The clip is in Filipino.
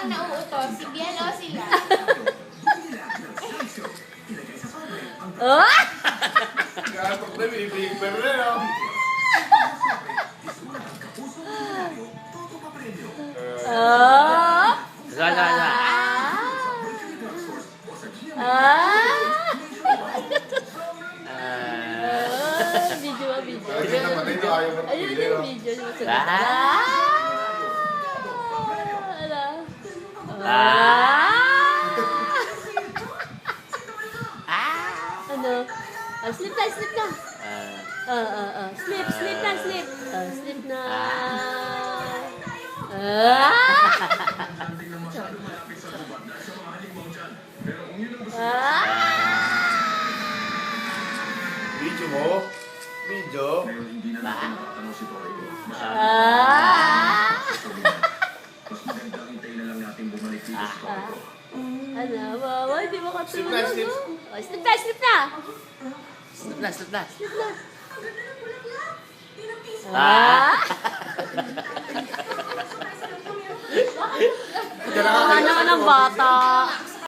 ang nauutos? Si Bian o sila? Oh! Gatok na, bibig pa rin, oh. Oh! Sana. Video. Talaga namatay na ayaw mo Ayun pili, yung oh. video. Ano? Sleep na. Sleep na. Sleep na. Video mo? Video? Ano? Mama, hindi mo Sleep katulog. na, sleep. Sleep na. Slip na. Sleep na. Hindi na Ano naman ng bata?